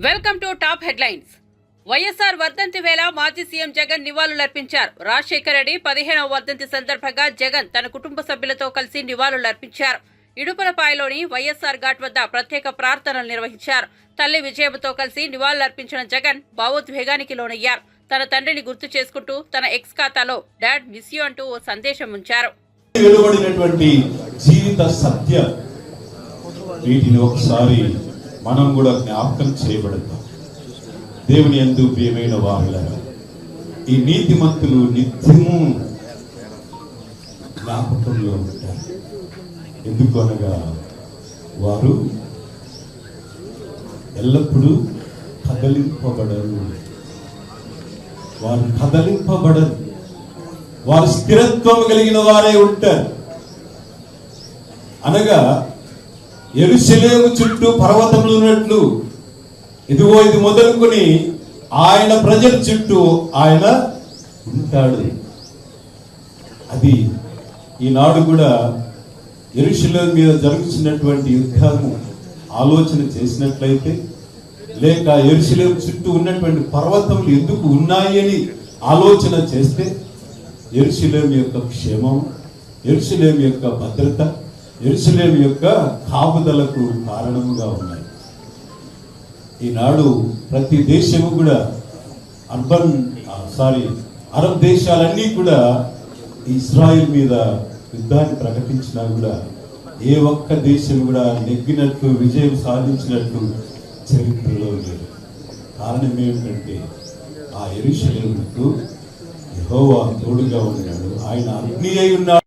Welcome to top headlines. YSR వర్ధంతి వేళ మాజీ సీఎం జగన్ నివాళులర్పించారు. రాజశేఖర రెడ్డి 15వ వర్ధంతి సందర్భంగా జగన్ తన కుటుంబ సభ్యులతో కలిసి నివాళులర్పించారు. ఇడుపులపాయలోని వైఎస్ఆర్ ఘాట్ వద్ద ప్రత్యేక ప్రార్థనలు నిర్వహించారు. తల్లి విజయమ్మతో కలిసి నివాళులర్పించిన జగన్ భావోద్వేగానికి లోనయ్యారు. తన తండ్రిని గుర్తు చేసుకుంటూ తన ఎక్స్ ఖాతాలో డాడ్ మిస్ యూ అంటూ ఓ సందేశం ఉంచారు. వీటిని ఒకసారి మనం కూడా జ్ఞాపకం చేయబడతాం. దేవుని యందు ప్రియమైన వారులారా, ఈ నీతిమంతులు నిత్యము జ్ఞాపకంలో ఉంటారు. ఎందుకు అనగా వారు ఎల్లప్పుడూ కదలింపబడరు. వారు స్థిరత్వం కలిగిన వారే ఉంటారు. అనగా యెరూషలేము చుట్టూ పర్వతములు ఉన్నట్లు ఇదిగో ఇది మొదలుకొని ఆయన ప్రజల చుట్టూ ఆయన ఉంటాడు. అది ఈనాడు కూడా యెరూషలేము మీద జరుగుతున్నటువంటి యుద్ధము ఆలోచన చేసినట్లయితే, లేక యెరూషలేము చుట్టూ ఉన్నటువంటి పర్వతములు ఎందుకు ఉన్నాయి అని ఆలోచన చేస్తే, యెరూషలేము యొక్క క్షేమం, యెరూషలేము యొక్క భద్రత, యెరూషలేము యొక్క కాపుదలకు కారణముగా ఉన్నాయి. ఈనాడు ప్రతి దేశము కూడా అరబ్ దేశాలన్నీ కూడా ఇజ్రాయిల్ మీద యుద్ధాన్ని ప్రకటించినా కూడా ఏ ఒక్క దేశం కూడా నెగ్గినట్టు విజయం సాధించినట్టు చరిత్రలో లేదు. కారణం ఏమిటంటే ఆ యెరూషలేముకు యెహోవా తోడుగా ఉన్నాడు. ఆయన అగ్ని అయి ఉన్నాడు.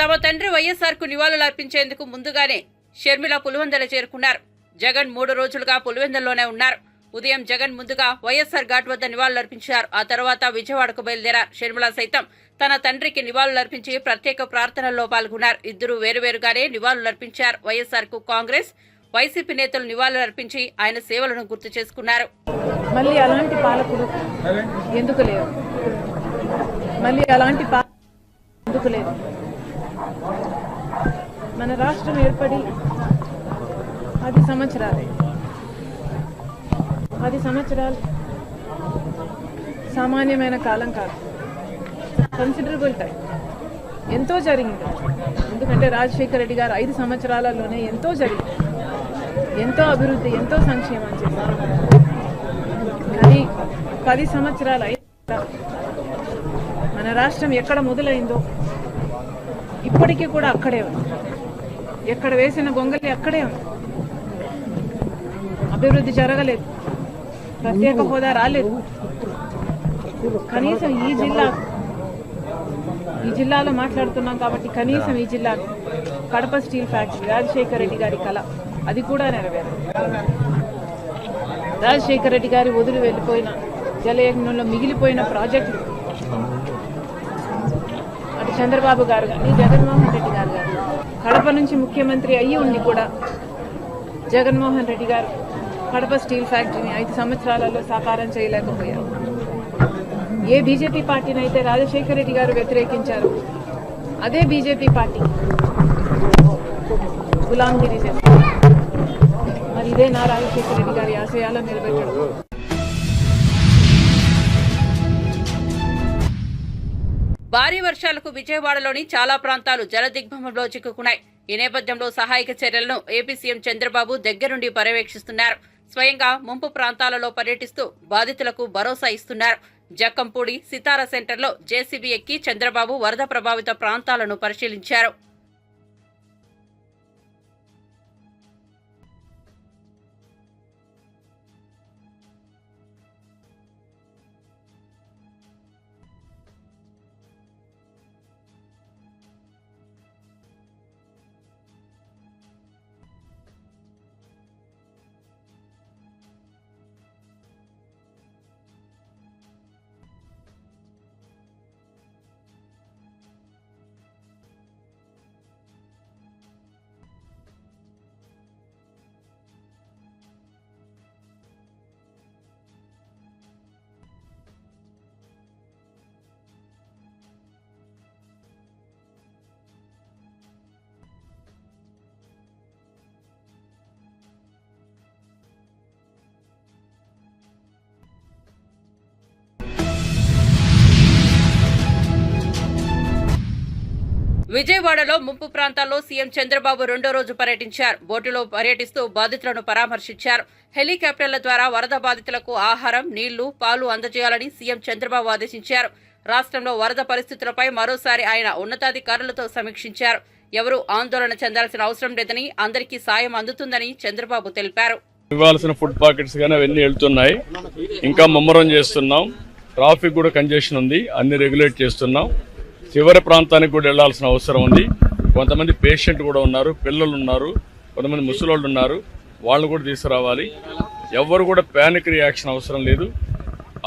తమ తండ్రి వైఎస్ఆర్ కు నివాళులర్పించేందుకు ముందుగానే షర్మిల పులివెందుల చేరుకున్నారు. జగన్ 3 రోజులుగా పులివెందుల్లోనే ఉన్నారు. ఉదయం జగన్ ముందుగా వైఎస్ఆర్ ఘాట్ వద్ద నివాళులర్పించారు. ఆ తర్వాత విజయవాడకు బయలుదేరారు. షర్మిల సైతం తన తండ్రికి నివాళులర్పించి ప్రత్యేక ప్రార్థనల్లో పాల్గొన్నారు. ఇద్దరు వేరువేరుగానే నివాళులర్పించారు. వైఎస్ఆర్ కు కాంగ్రెస్, వైసీపీ నేతలు నివాళులర్పించి ఆయన సేవలను గుర్తు చేసుకున్నారు. మళ్ళీ అలాంటి పాలకుడు ఎందుకు లేరు? ఎందుకు లేదు? మన రాష్ట్రం ఏర్పడి 10 సంవత్సరాలే. 10 సంవత్సరాలు సామాన్యమైన కాలం కాదు. Considerable time. ఎంతో జరిగింది. ఎందుకంటే రాజశేఖర రెడ్డి గారు 5 సంవత్సరాలలోనే ఎంతో జరిగింది. ఎంతో అభివృద్ధి, ఎంతో సంక్షేమం చేశారు. కానీ 10 సంవత్సరాలు మన రాష్ట్రం ఎక్కడ మొదలైందో ఇప్పటికీ కూడా అక్కడే ఉంది. ఎక్కడ వేసిన గొంగలి అక్కడే ఉంది. అభివృద్ధి జరగలేదు. ప్రత్యేక హోదా రాలేదు. కనీసం ఈ జిల్లాలో మాట్లాడుతున్నాం కాబట్టి కనీసం ఈ జిల్లా కడప స్టీల్ ఫ్యాక్టరీ రాజశేఖర రెడ్డి గారి కళ అది కూడా నెరవేరదు. రాజశేఖర రెడ్డి గారి వదిలి వెళ్ళిపోయిన జలయజ్ఞంలో మిగిలిపోయిన ప్రాజెక్టులు అటు చంద్రబాబు గారు కానీ జగన్మోహన్ రెడ్డి గారు కానీ కడప నుంచి ముఖ్యమంత్రి అయ్యి ఉండి కూడా జగన్మోహన్ రెడ్డి గారు కడప స్టీల్ ఫ్యాక్టరీని 5 సంవత్సరాలలో సాకారం చేయలేకపోయారు. ఏ బీజేపీ పార్టీని అయితే రాజశేఖర రెడ్డి గారు వ్యతిరేకించారు, అదే బీజేపీ పార్టీ గులాంగిరి చేస్తారు. మరి ఇదే నా రాజశేఖర రెడ్డి గారి ఆశయాలను నిలబెట్టడం. భారీ వర్షాలకు విజయవాడలోని చాలా ప్రాంతాలు జలదిగ్బంధంలో చిక్కుకున్నాయి. ఈ నేపథ్యంలో సహాయక చర్యలను ఏపీ సీఎం చంద్రబాబు దగ్గరుండి పర్యవేక్షిస్తున్నారు. స్వయంగా ముంపు ప్రాంతాలలో పర్యటిస్తూ బాధితులకు భరోసా ఇస్తున్నారు. జక్కంపూడి సితారా సెంటర్లో జేసీబీ ఎక్కి చంద్రబాబు వరద ప్రభావిత ప్రాంతాలను పరిశీలించారు. విజయవాడలో ముంపు ప్రాంతాల్లో సీఎం చంద్రబాబు రెండో రోజు పర్యటించారు. బోటులో పర్యటిస్తూ బాధితులను పరామర్శించారు. హెలికాప్టర్ల ద్వారా వరద బాధితులకు ఆహారం, నీళ్లు, పాలు అందజేయాలని సీఎం చంద్రబాబు ఆదేశించారు. రాష్ట్రంలో వరద పరిస్థితులపై మరోసారి ఆయన ఉన్నతాధికారులతో సమీక్షించారు. ఎవరూ ఆందోళన చెందాల్సిన అవసరం లేదని, అందరికీ సాయం అందుతుందని చంద్రబాబు తెలిపారు. ఇవ్వాల్సిన ఫుడ్ పాకెట్స్ కానీ అవన్నీ వెళ్తున్నాయి. ఇంకా ముమ్మరం చేస్తున్నాం. ట్రాఫిక్ కూడా కంజెషన్ ఉంది, అన్ని రెగ్యులేట్ చేస్తున్నాం. చివరి ప్రాంతానికి కూడా వెళ్లాల్సిన అవసరం ఉంది. కొంతమంది పేషెంట్ కూడా ఉన్నారు, పిల్లలు ఉన్నారు, కొంతమంది ముసలోళ్ళు ఉన్నారు, వాళ్ళు కూడా తీసుకురావాలి. ఎవరు కూడా ప్యానిక్ రియాక్షన్ అవసరం లేదు.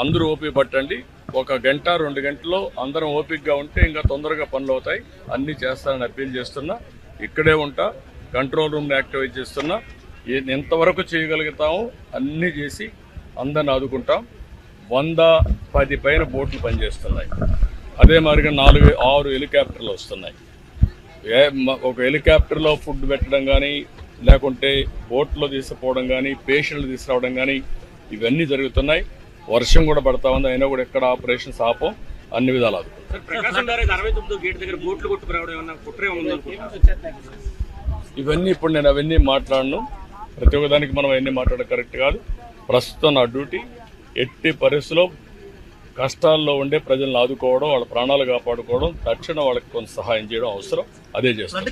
అందరూ ఓపిక పట్టండి. 1 గంట 2 గంటల్లో అందరం ఓపికగా ఉంటే ఇంకా తొందరగా పనులు అవుతాయి. అన్నీ చేస్తారని అప్పీల్ చేస్తున్నా. ఇక్కడే ఉంటా, కంట్రోల్ రూమ్ని యాక్టివేట్ చేస్తున్నా. ఎంతవరకు చేయగలుగుతామో అన్నీ చేసి అందరిని ఆదుకుంటాం. 110 పైన బోట్లు పనిచేస్తున్నాయి. అదే మాదిరిగా 4-6 హెలికాప్టర్లు వస్తున్నాయి. ఒక హెలికాప్టర్లో ఫుడ్ పెట్టడం కానీ, లేకుంటే బోట్లో తీసుకుపోవడం కానీ, పేషెంట్లు తీసుకురావడం కానీ ఇవన్నీ జరుగుతున్నాయి. వర్షం కూడా పడతా ఉంది, అయినా కూడా ఎక్కడ ఆపరేషన్స్ ఆపం, అన్ని విధాలు ఇవన్నీ ఇప్పుడు నేను అవన్నీ మాట్లాడను. ప్రతి ఒక్కదానికి మనం అవన్నీ మాట్లాడడం కరెక్ట్ కాదు. ప్రస్తుతం నా డ్యూటీ ఎట్టి పరిస్థితుల్లో కష్టాల్లో ఉండే ప్రజలను ఆదుకోవడం, వాళ్ళ ప్రాణాలు కాపాడుకోవడం, తక్షణ వాళ్ళకి కొంత సహాయం చేయడం అవసరం. అదే చేస్తాం.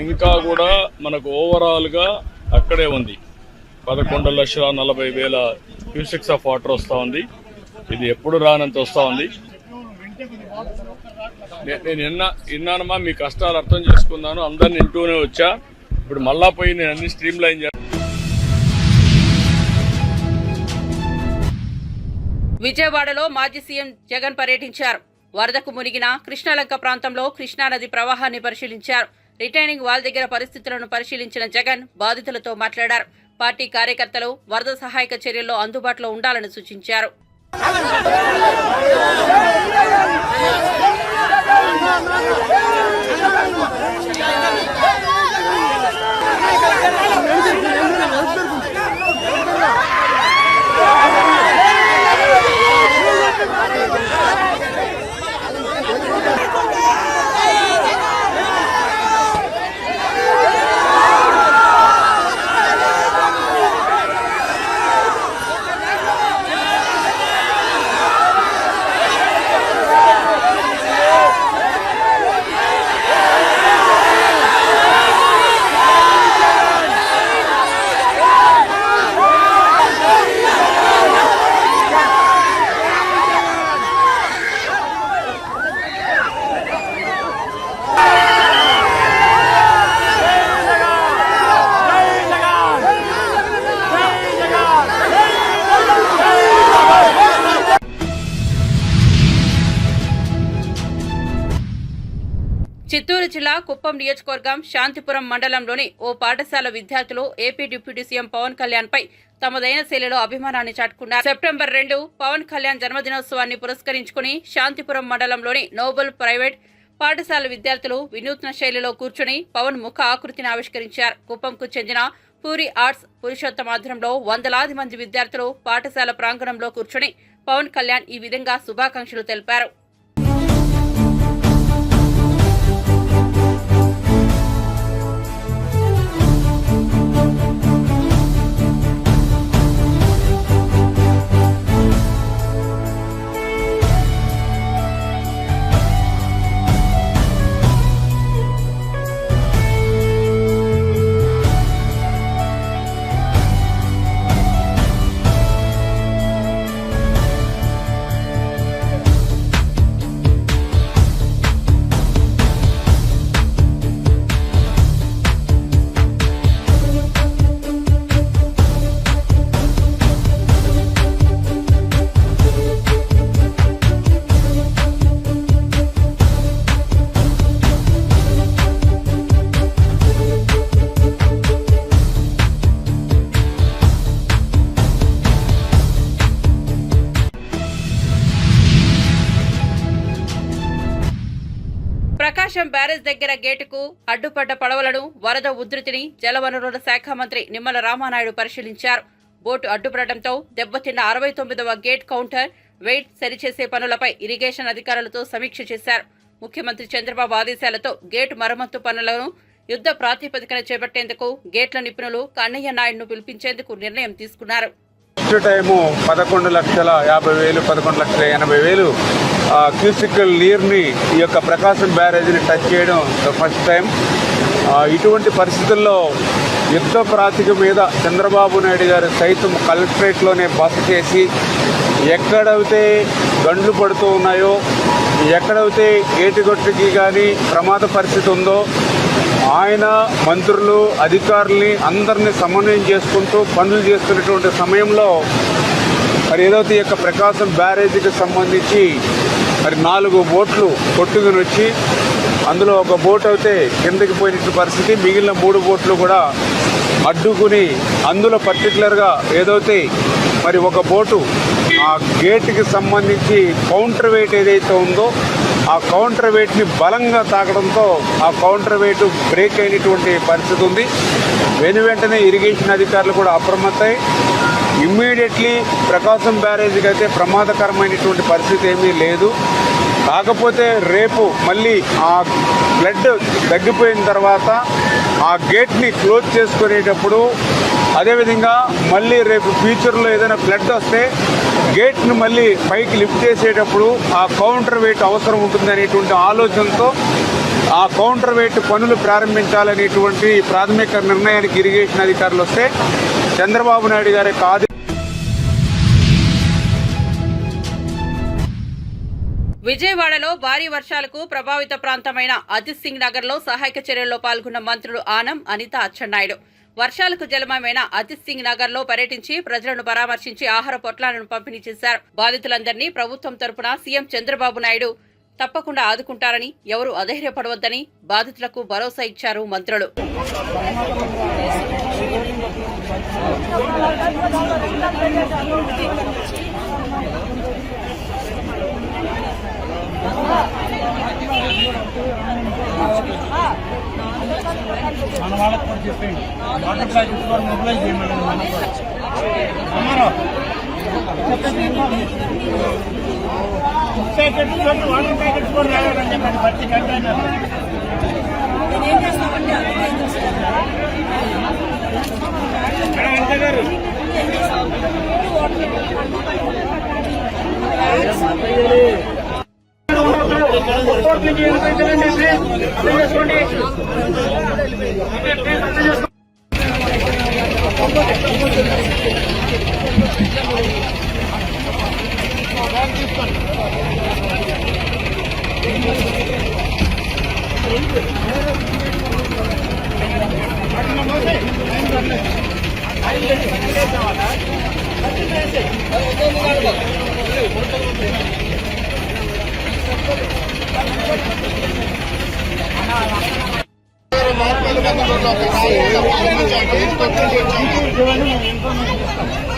ఇంకా కూడా మనకు ఓవరాల్ గా అక్కడే ఉంది. 11,40,000 క్యూసెక్స్ ఆఫ్ వాటర్ వస్తూ ఉంది. ఇది ఎప్పుడు రానంత వస్తూ ఉంది. నేను విన్నానమ్మా, మీ కష్టాలు అర్థం చేసుకున్నాను, అందరిని వింటూనే వచ్చా. ఇప్పుడు మళ్ళా పోయి నేను అన్ని స్ట్రీమ్ లైన్ విజయవాడలో మాజీ సీఎం జగన్ పర్యటించారు. వరదకు మునిగిన కృష్ణాలంక ప్రాంతంలో కృష్ణానది ప్రవాహాన్ని పరిశీలించారు. రిటైనింగ్ వాల్ దగ్గర పరిస్థితులను పరిశీలించిన జగన్ బాధితులతో మాట్లాడారు. పార్టీ కార్యకర్తలు వరద సహాయక చర్యల్లో అందుబాటులో ఉండాలని సూచించారు. చిత్తూరు జిల్లా కుప్పం నియోజకవర్గం శాంతిపురం మండలంలోని ఓ పాఠశాల విద్యార్థులు AP deputy CM Pawan Kalyan పై తమదైన శైలిలో అభిమానాన్ని చాటుకున్నారు. సెప్టెంబర్ 2 పవన్ కళ్యాణ్ జన్మదినోత్సవాన్ని పురస్కరించుకుని శాంతిపురం మండలంలోని నోబెల్ ప్రైవేట్ పాఠశాల విద్యార్థులు వినూత్న శైలిలో కూర్చుని పవన్ ముఖ ఆకృతిని ఆవిష్కరించారు. కుప్పంకు చెందిన పూరి ఆర్ట్స్ పురుషోత్తమ ఆధ్వర్యంలో వందలాది మంది విద్యార్థులు పాఠశాల ప్రాంగణంలో కూర్చుని పవన్ కళ్యాణ్ ఈ విధంగా శుభాకాంక్షలు తెలిపారు. ప్రకాశం బ్యారేజ్ దగ్గర గేటుకు అడ్డుపడ్డ పడవలను, వరద ఉధృతిని జలవనరుల శాఖ మంత్రి నిమ్మల రామానాయుడు పరిశీలించారు. బోటు అడ్డుపడటంతో దెబ్బతిన్న 69వ గేట్ కౌంటర్ వెయిట్ సరిచేసే పనులపై ఇరిగేషన్ అధికారులతో సమీక్ష చేశారు. ముఖ్యమంత్రి చంద్రబాబు ఆదేశాలతో గేటు మరమ్మతు పనులను యుద్ధ ప్రాతిపదికన చేపట్టేందుకు గేట్ల నిపుణులు కన్నయ్య నాయుడును పిలిపించేందుకు నిర్ణయం తీసుకున్నారు. ఫస్ట్ టైము 11,50,000 11,80,000 క్యూసికల్ నీరుని ఈ యొక్క ప్రకాశం బ్యారేజ్ని టచ్ చేయడం ఫస్ట్ టైం. ఇటువంటి పరిస్థితుల్లో యుద్ధ ప్రాతిక మీద చంద్రబాబు నాయుడు గారు సైతం కలెక్టరేట్లోనే బస చేసి ఎక్కడైతే గండ్లు పడుతూ ఉన్నాయో, ఎక్కడైతే ఏటిగొట్టుకి కానీ ప్రమాద పరిస్థితి ఉందో ఆయన మంత్రులు అధికారుల్ని అందరినీ సమన్వయం చేసుకుంటూ పనులు చేస్తున్నటువంటి సమయంలో మరి ఏదైతే ఈ యొక్క ప్రకాశం బ్యారేజీకి సంబంధించి మరి 4 బోట్లు కొట్టుకుని వచ్చి అందులో ఒక బోట్ అయితే కిందకి పోయినటువంటి పరిస్థితి, మిగిలిన 3 బోట్లు కూడా అడ్డుకుని అందులో పర్టికులర్గా ఏదైతే మరి ఒక బోటు ఆ గేట్కి సంబంధించి కౌంటర్ వెయిట్ ఏదైతే ఉందో ఆ కౌంటర్ వెయిట్ని బలంగా తాకడంతో ఆ కౌంటర్ వెయిట్ బ్రేక్ అయినటువంటి పరిస్థితి ఉంది. వెంటనే ఇరిగేషన్ అధికారులు కూడా అప్రమత్తమై ఇమ్మీడియట్లీ ప్రకాశం బ్యారేజీకి అయితే ప్రమాదకరమైనటువంటి పరిస్థితి ఏమీ లేదు. కాకపోతే రేపు మళ్ళీ ఆ ఫ్లడ్ తగ్గిపోయిన తర్వాత ఆ గేట్ని క్లోజ్ చేసుకునేటప్పుడు, అదేవిధంగా మళ్ళీ రేపు ఫ్యూచర్లో ఏదైనా ఫ్లడ్ వస్తే గేట్ను మళ్ళీ పైకి లిఫ్ట్ చేసేటప్పుడు ఆ కౌంటర్ వెయిట్ అవసరం ఉంటుంది అనేటువంటి ఆలోచనతో ఆ కౌంటర్ వెయిట్ పనులు ప్రారంభించాలనేటువంటి ప్రాథమిక నిర్ణయానికి ఇరిగేషన్ అధికారులు వస్తే చంద్రబాబు నాయుడు గారి యొక్క విజయవాడలో భారీ వర్షాలకు ప్రభావిత ప్రాంతమైన అజిత్ సింగ్ నగర్లో సహాయక చర్యల్లో పాల్గొన్న మంత్రులు ఆనం, అనిత, అచ్చెన్నాయుడు వర్షాలకు జలమయమైన అజిత్ సింగ్ నగర్ లో పర్యటించి ప్రజలను పరామర్శించి ఆహార పొట్లాలను పంపిణీ చేశారు. బాధితులందరినీ ప్రభుత్వం తరపున సీఎం చంద్రబాబు నాయుడు తప్పకుండా ఆదుకుంటారని, ఎవరూ అధైర్యపడవద్దని బాధితులకు భరోసా ఇచ్చారు మంత్రులు. మన వాళ్ళకి కూడా చెప్పండి, వాటర్ ప్యాకెట్స్ కూడా మొబైల్ చేయమని మనం కూడా వాటర్ ప్యాకెట్స్ కూడా రావాలంటే మన ప్రతి కంటైనర్ గారు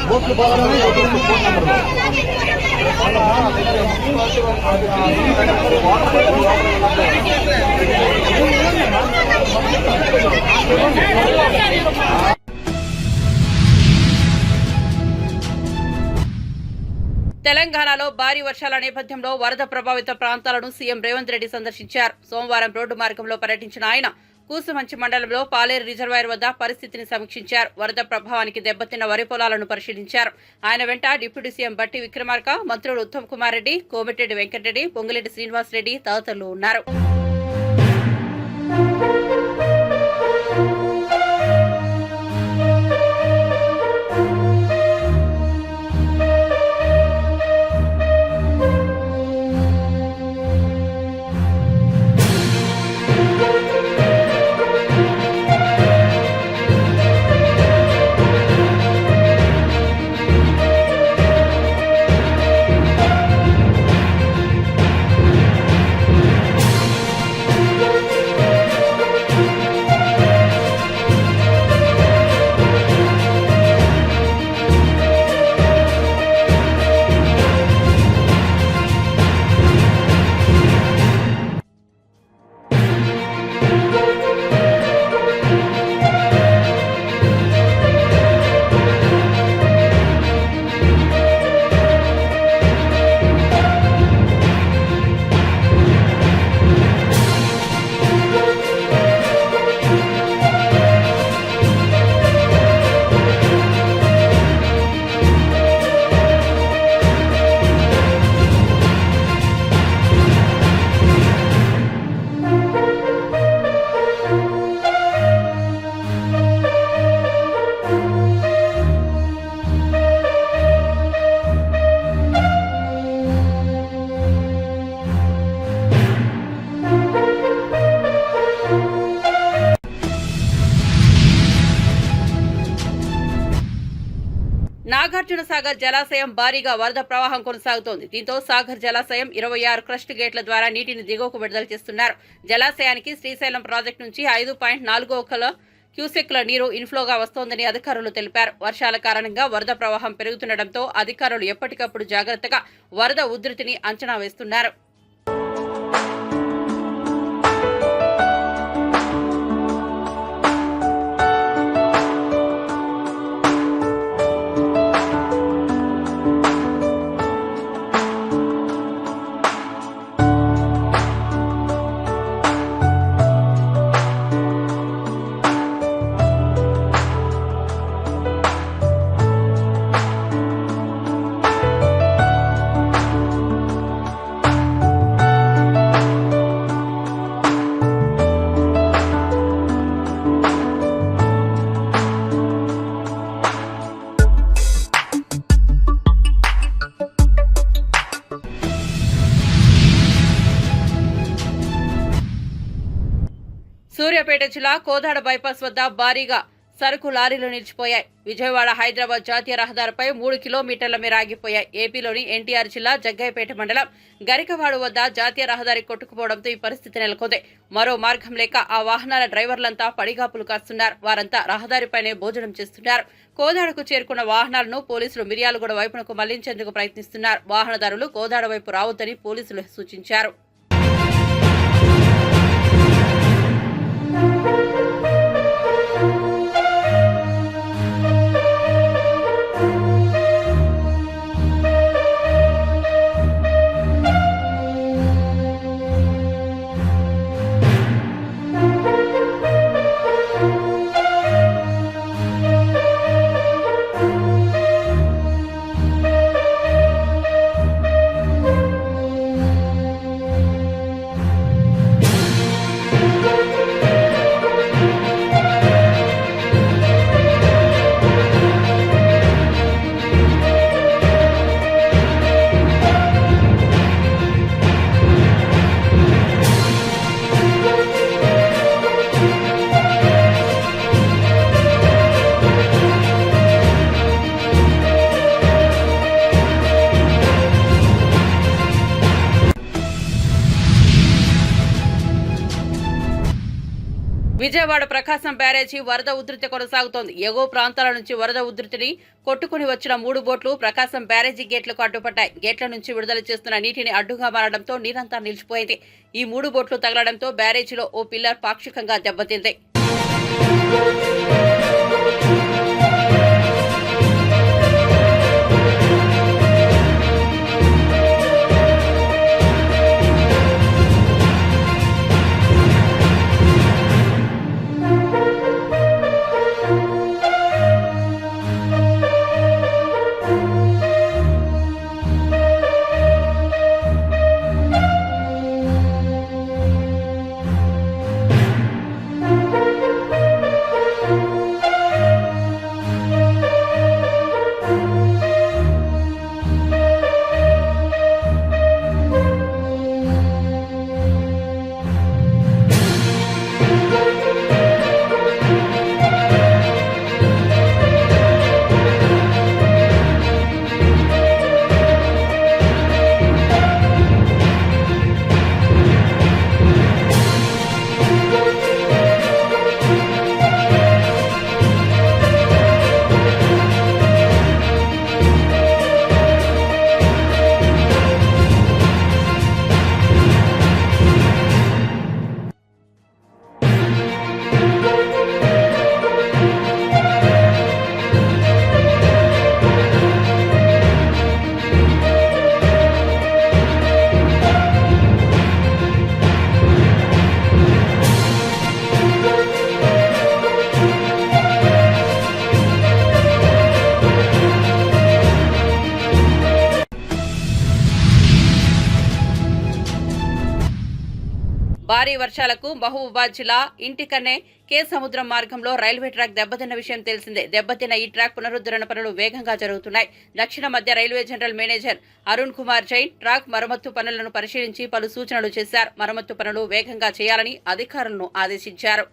బోట్లు బాగా తెలంగాణలో భారీ వర్షాల నేపథ్యంలో వరద ప్రభావిత ప్రాంతాలను సీఎం రేవంత్ రెడ్డి సందర్శించారు. సోమవారం రోడ్డు మార్గంలో పర్యటించిన ఆయన కూసుమంచి మండలంలో పాలేరు రిజర్వాయర్ వద్ద పరిస్థితిని సమీక్షించారు. వరద ప్రభావానికి దెబ్బతిన్న వరి పొలాలను పరిశీలించారు. ఆయన వెంట డిప్యూటీ సీఎం బట్టి విక్రమార్క, మంత్రులు ఉత్తమ్ కుమార్ రెడ్డి, కోమటిరెడ్డి వెంకటరెడ్డి, పొంగులేటి శ్రీనివాసరెడ్డి తదితరులు ఉన్నారు. నాగార్జున సాగర్ జలాశయం భారీగా వరద ప్రవాహం కొనసాగుతోంది. దీంతో సాగర్ జలాశయం 26 క్రస్ట్ గేట్ల ద్వారా నీటిని దిగువకు విడుదల చేస్తున్నారు. జలాశయానికి శ్రీశైలం ప్రాజెక్టు నుంచి 5.41 క్యూసెక్ల నీరు ఇన్ఫ్లోగా వస్తోందని అధికారులు తెలిపారు. వర్షాల కారణంగా వరద ప్రవాహం పెరుగుతుండటంతో అధికారులు ఎప్పటికప్పుడు జాగ్రత్తగా వరద ఉధృతిని అంచనా వేస్తున్నారు. సూర్యాపేట జిల్లా కోదాడ బైపాస్ వద్ద భారీగా సరుకు లారీలు నిలిచిపోయాయి. విజయవాడ హైదరాబాద్ జాతీయ రహదారిపై 3 కిలోమీటర్ల మేర ఆగిపోయాయి. ఏపీలోని ఎన్టీఆర్ జిల్లా జగ్గయ్యపేట మండలం గరికవాడు వద్ద జాతీయ రహదారి కొట్టుకుపోవడంతో ఈ పరిస్థితి నెలకొంది. మరో మార్గం లేక ఆ వాహనాల డ్రైవర్లంతా పడిగాపులు కాస్తున్నారు. వారంతా రహదారిపైనే భోజనం చేస్తున్నారు. కోదాడకు చేరుకున్న వాహనాలను పోలీసులు మిర్యాలగూడ వైపునకు మళ్లించేందుకు ప్రయత్నిస్తున్నారు. వాహనదారులు కోదాడ వైపు రావద్దని పోలీసులు సూచించారు. విజయవాడ ప్రకాశం బ్యారేజీ వరద ఉధృతి కొనసాగుతోంది. ఎగువ ప్రాంతాల నుంచి వరద ఉధృతిని కొట్టుకుని వచ్చిన 3 బోట్లు ప్రకాశం బ్యారేజీ గేట్లకు అడ్డుపడ్డాయి. గేట్ల నుంచి విడుదల చేస్తున్న నీటిని అడ్డుగా మారడంతో నీరంతా నిలిచిపోయింది. ఈ 3 బోట్లు తగలడంతో బ్యారేజీలో ఓ పిల్లర్ పాక్షికంగా దెబ్బతింది. భారీ వర్షాలకు మహబూబాబాద్ జిల్లా ఇంటికన్నే కే సముద్రం మార్గంలో రైల్వే ట్రాక్ దెబ్బతిన్న విషయం తెలిసిందే. దెబ్బతిన్న ఈ ట్రాక్ పునరుద్ధరణ పనులు వేగంగా జరుగుతున్నాయి. దక్షిణ మధ్య railway general manager Arun Kumar Jain track మరమ్మత్తు పనులను పరిశీలించి పలు సూచనలు చేశారు. మరమ్మత్తు పనులు వేగంగా చేయాలని అధికారులను ఆదేశించారు.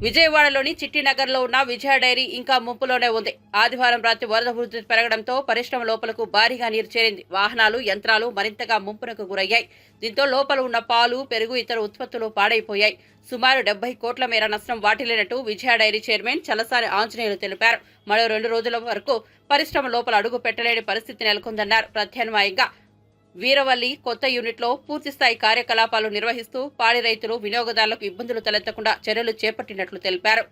విజయవాడలోని చిట్టినగర్లో ఉన్న విజయ డైరీ ఇంకా ముంపులోనే ఉంది. ఆదివారం రాత్రి వరద ఉధృతి పెరగడంతో పరిశ్రమ లోపలకు భారీగా నీరు చేరింది. వాహనాలు, యంత్రాలు మరింతగా ముంపునకు గురయ్యాయి. దీంతో లోపల ఉన్న పాలు, పెరుగు, ఇతర ఉత్పత్తులు పాడైపోయాయి. సుమారు 70 కోట్ల మేర నష్టం వాటిల్లినట్టు విజయ డైరీ చైర్మన్ చలసాని ఆంజనేయులు తెలిపారు. మరో 2 రోజుల వరకు పరిశ్రమ లోపల అడుగు పెట్టలేని పరిస్థితి నెలకొందన్నారు. ప్రత్యామ్నాయంగా వీరవల్లి కొత్త యూనిట్లో పూర్తిస్థాయి కార్యకలాపాలు నిర్వహిస్తూ పాడి రైతులు, వినియోగదారులకు ఇబ్బందులు తలెత్తకుండా చర్యలు చేపట్టినట్లు తెలిపారు.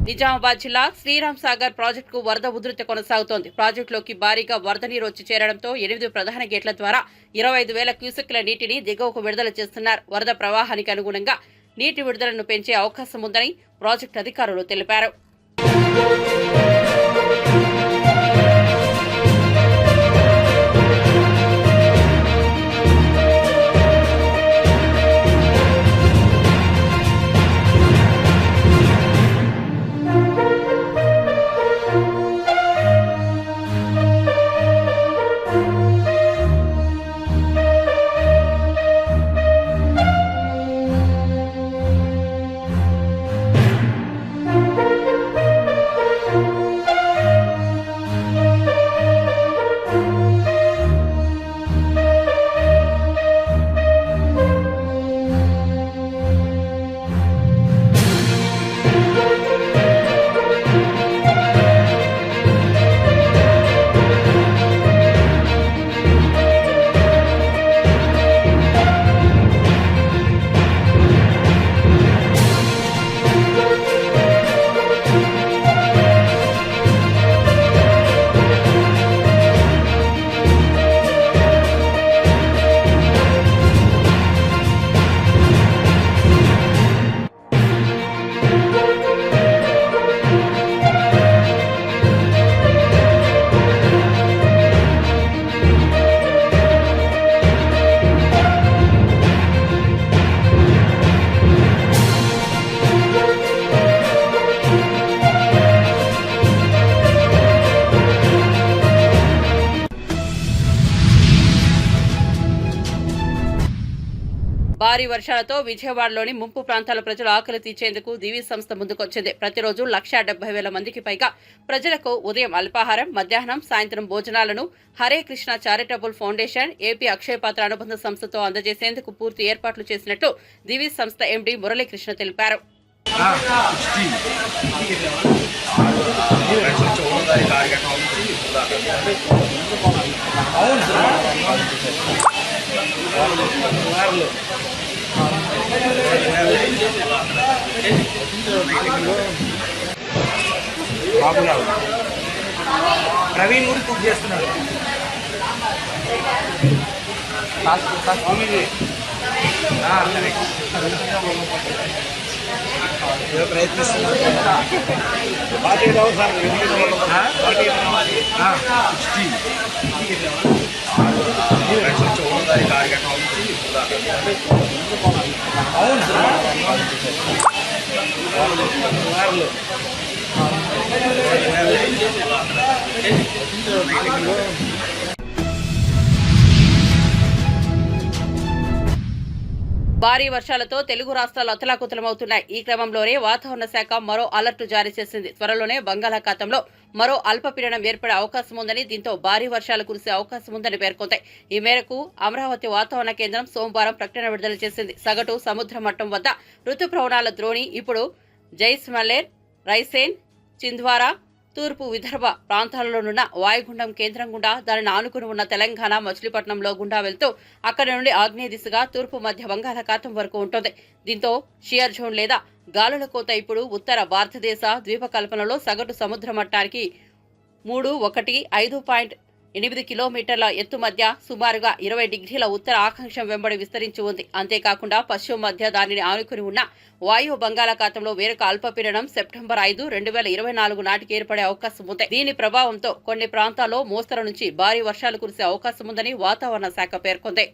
నిజామాబాద్ జిల్లా శ్రీరామ్ సాగర్ ప్రాజెక్టుకు వరద ఉధృతి కొనసాగుతోంది. ప్రాజెక్టులోకి భారీగా వరద నీరు వచ్చి చేరడంతో 8 ప్రధాన గేట్ల ద్వారా 25,000 క్యూసెక్ల నీటిని దిగువకు విడుదల చేస్తున్నారు. వరద ప్రవాహానికి అనుగుణంగా నీటి విడుదలను పెంచే అవకాశం ఉందని ప్రాజెక్టు అధికారులు తెలిపారు. భారీ వర్షాలతో విజయవాడలోని ముంపు ప్రాంతాల ప్రజలు ఆకలి తీర్చేందుకు దివి సంస్థ ముందుకొచ్చింది. ప్రతిరోజు 1,70,000 మందికి పైగా ప్రజలకు ఉదయం అల్పాహారం, మధ్యాహ్నం, సాయంత్రం భోజనాలను Hare Krishna charitable foundation, AP Akshayapatra అనుబంధ సంస్థతో అందజేసేందుకు పూర్తి ఏర్పాట్లు చేసినట్లు దివి సంస్థ ఎండీ మురళీకృష్ణ తెలిపారు. ప్రవీణ్ కూడా కుక్ చేస్తున్నాడు. ప్రయత్నిస్తున్నాడు. భారీ వర్షాలతో తెలుగు రాష్ట్రాలు అతలాకుతలమవుతున్నాయి. ఈ క్రమంలోనే వాతావరణ శాఖ మరో అలర్ట్ జారీ చేసింది. త్వరలోనే బంగాళాఖాతంలో మరో అల్పపీడనం ఏర్పడే అవకాశం ఉందని, దీంతో భారీ వర్షాలు కురిసే అవకాశం ఉందని పేర్కొంది. ఈ మేరకు అమరావతి వాతావరణ కేంద్రం సోమవారం ప్రకటన విడుదల చేసింది. సగటు సముద్ర మట్టం వద్ద రుతుపవనాల ద్రోణి ఇప్పుడు జైస్మలేర్, రైసేన్, చింద్వారా, తూర్పు విదర్భ ప్రాంతాలలోనున్న వాయుగుండం కేంద్రం గుండా దానిని ఆనుకుని ఉన్న తెలంగాణ మచిలీపట్నంలో గుండా వెళ్తూ అక్కడి నుండి ఆగ్నేయ దిశగా తూర్పు మధ్య బంగాళాఖాతం వరకు ఉంటుంది. దీంతో షియర్ జోన్ లేదా గాలుల కోత ఇప్పుడు ఉత్తర భారతదేశ ద్వీపకల్పనలో సగటు సముద్ర మట్టానికి 315.8 కిలోమీటర్ల ఎత్తు మధ్య సుమారుగా 20 డిగ్రీల ఉత్తర ఆకాంక్షం వెంబడి విస్తరించి ఉంది. అంతేకాకుండా పశ్చిమ మధ్య దానిని ఆనుకుని ఉన్న వాయు బంగాళాఖాతంలో వేరొక అల్పపీడనం సెప్టెంబర్ 5, 2024 నాటికి ఏర్పడే అవకాశం ఉంది. దీని ప్రభావంతో కొన్ని ప్రాంతాల్లో మోస్తరు నుంచి భారీ వర్షాలు కురిసే అవకాశం ఉందని వాతావరణ శాఖ పేర్కొంది.